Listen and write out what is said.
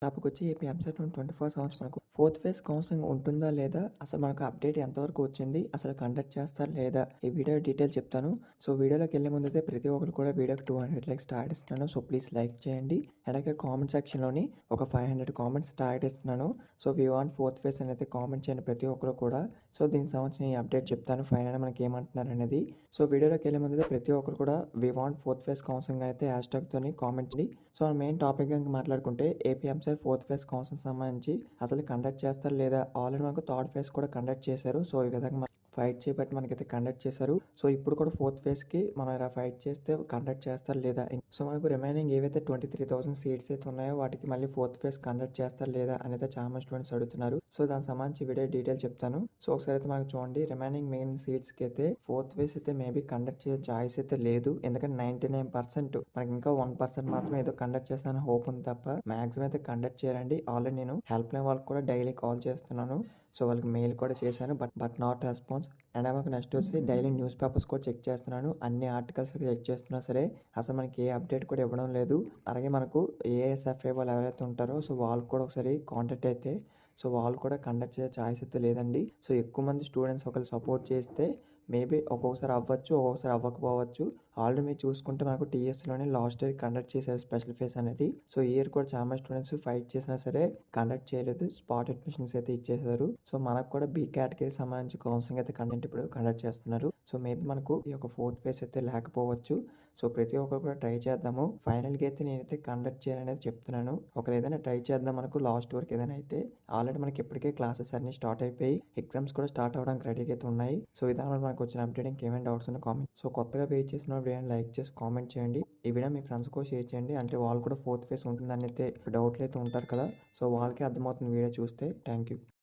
టాపికొచ్చి AP EAMCET 24 hours మనకు fourth phase counselling ఉంటుందా లేదా? అసలు మనకు అప్డేట్ ఎంతవరకు వచ్చింది? అసలు కండక్ట్ చేస్తారా లేదా? ఈ వీడియో డీటెయిల్ చెప్తాను. సో వీడియోలోకెళ్ళే ముందైతే ప్రతి ఒక్కరు కూడా వీడియోకి 200 లైక్స్ టార్గెట్ ఇస్తున్నాను. సో ప్లీజ్ లైక్ చేయండి. అలాగే కామెంట్ సెక్షన్‌లోని ఒక 500 కామెంట్స్ టార్గెట్ ఇస్తున్నాను. So we want fourth phase అని అయితే కామెంట్ చేయండి ప్రతి ఒక్కరు కూడా. సో దీనికి సంబంధించిన ఈ అప్డేట్ చెప్తాను. ఫైనల్‌గా మనకి ఏమంటున్నారనేది. సో వీడియోలోకెళ్ళే ముందైతే ప్రతి ఒక్కరు కూడా we want fourth phase counselling అయితే హ్యాష్‌ట్యాగ్‌తోని కామెంట్ చేయండి. సో మెయిన్ టాపిక్ గనుక మాట్లాడుకుంటే AP EAMCET fourth phase counselling సంబంధించి అసలు కండక్ట్ చేస్తారా లేదా? ఆల్రెడీ మనకు థర్డ్ ఫేజ్ కూడా కండక్ట్ చేశారు. సో ఈ విధంగా ఫైట్ చేయబట్టి మనకైతే కండక్ట్ చేశారు. సో ఇప్పుడు కూడా ఫోర్త్ ఫేజ్‌కి మనం ఇలా ఫైట్ చేస్తే కండక్ట్ చేస్తారా లేదా? సో మనకు రిమైనింగ్ ఏవైతే 23,000 సీట్స్ అయితే ఉన్నాయో వాటికి మళ్ళీ ఫోర్త్ ఫేజ్ కండక్ట్ చేస్తారా లేదా? అనేది చాలా మంది స్టూడెంట్స్ అడుగుతున్నారు. సో దానికి సంబంధించి వీడియో డీటెయిల్ చెప్తాను. సో ఒకసారి అయితే మనకు చూడండి రిమైనింగ్ మెయిన్ సీట్స్‌కి అయితే ఫోర్త్ ఫేజ్ అయితే మేబీ కండక్ట్ చేసే ఛాయిస్ అయితే లేదు. ఎందుకంటే 99% మనకి ఇంకా 1% మాత్రమే ఏదో కండక్ట్ చేస్తానని హోప్ ఉంది తప్ప మాక్సిమం అయితే కండక్ట్ చేయరండి. ఆల్రెడీ నేను హెల్ప్ లైన్ వాళ్ళకి కూడా డైలీ కాల్ చేస్తున్నాను. సో వాళ్ళకి మెయిల్ కూడా చేశాను. But not response. అండ్ మనకు నెక్స్ట్ వచ్చి డైలీ న్యూస్ పేపర్స్ కూడా చెక్ చేస్తున్నాను. అన్ని ఆర్టికల్స్ చెక్ చేస్తున్నా సరే అసలు మనకి ఏ అప్డేట్ కూడా ఇవ్వడం లేదు. అలాగే మనకు ఏఎస్ఎఫ్ఐ వాళ్ళు ఎవరైతే ఉంటారో సో వాళ్ళకి కూడా ఒకసారి కాంటాక్ట్ అయితే సో వాళ్ళు కూడా కండక్ట్ చేసే ఛాయిస్ అయితే లేదండి. సో ఎక్కువ మంది స్టూడెంట్స్ ఒకరు సపోర్ట్ చేస్తే మేబీ ఒక్కొక్కసారి అవ్వచ్చు, ఒక్కొక్కసారి అవ్వకపోవచ్చు. ఆల్రెడీ మీరు చూసుకుంటే మనకు టీఎస్‌లోనే లాస్ట్ ఇయర్ కండక్ట్ చేశారు స్పెషల్ ఫేజ్ అనేది. సో ఈ ఇయర్ కూడా చాలా మంది స్టూడెంట్స్ ఫైట్ చేసినా సరే కండక్ట్ చేయలేదు. స్పాట్ అడ్మిషన్స్ అయితే ఇచ్చేశారు. సో మనకు కూడా బి కేటగిరీకి సంబంధించి కౌన్సిలింగ్ అయితే ఇప్పుడు కండక్ట్ చేస్తున్నారు. సో మేబీ మనకు ఈ యొక్క ఫోర్త్ ఫేజ్ అయితే లేకపోవచ్చు. సో ప్రతి ఒక్కరు కూడా ట్రై చేద్దాము. ఫైనల్‌గా అయితే నేనైతే కండక్ట్ చేయాలనేది చెప్తున్నాను. ఒకరు ఏదైనా ట్రై చేద్దాం మనకు లాస్ట్ వరకు ఏదైనా అయితే. ఆల్రెడీ మనకి ఇప్పటికే క్లాసెస్ అన్నీ స్టార్ట్ అయిపోయి ఎగ్జామ్స్ కూడా స్టార్ట్ అవ్వడానికి రెడీగా అయితే ఉన్నాయి. సో ఇదన్నమాట మనకు వచ్చిన అప్డేట్. ఇంకేమైనా డౌట్స్ ఉన్నా కామెంట్. సో కొత్తగా వెయిట్ చేసిన వీడియోని లైక్ చేసి కామెంట్ చేయండి. ఈ వీడియో మీ ఫ్రెండ్స్ కూడా షేర్ చేయండి. అంటే వాళ్ళు కూడా ఫోర్త్ ఫేజ్ ఉంటుందని అయితే డౌట్లు అయితే ఉంటారు కదా. సో వాళ్ళకి అర్థమవుతుంది వీడియో చూస్తే. Thank you.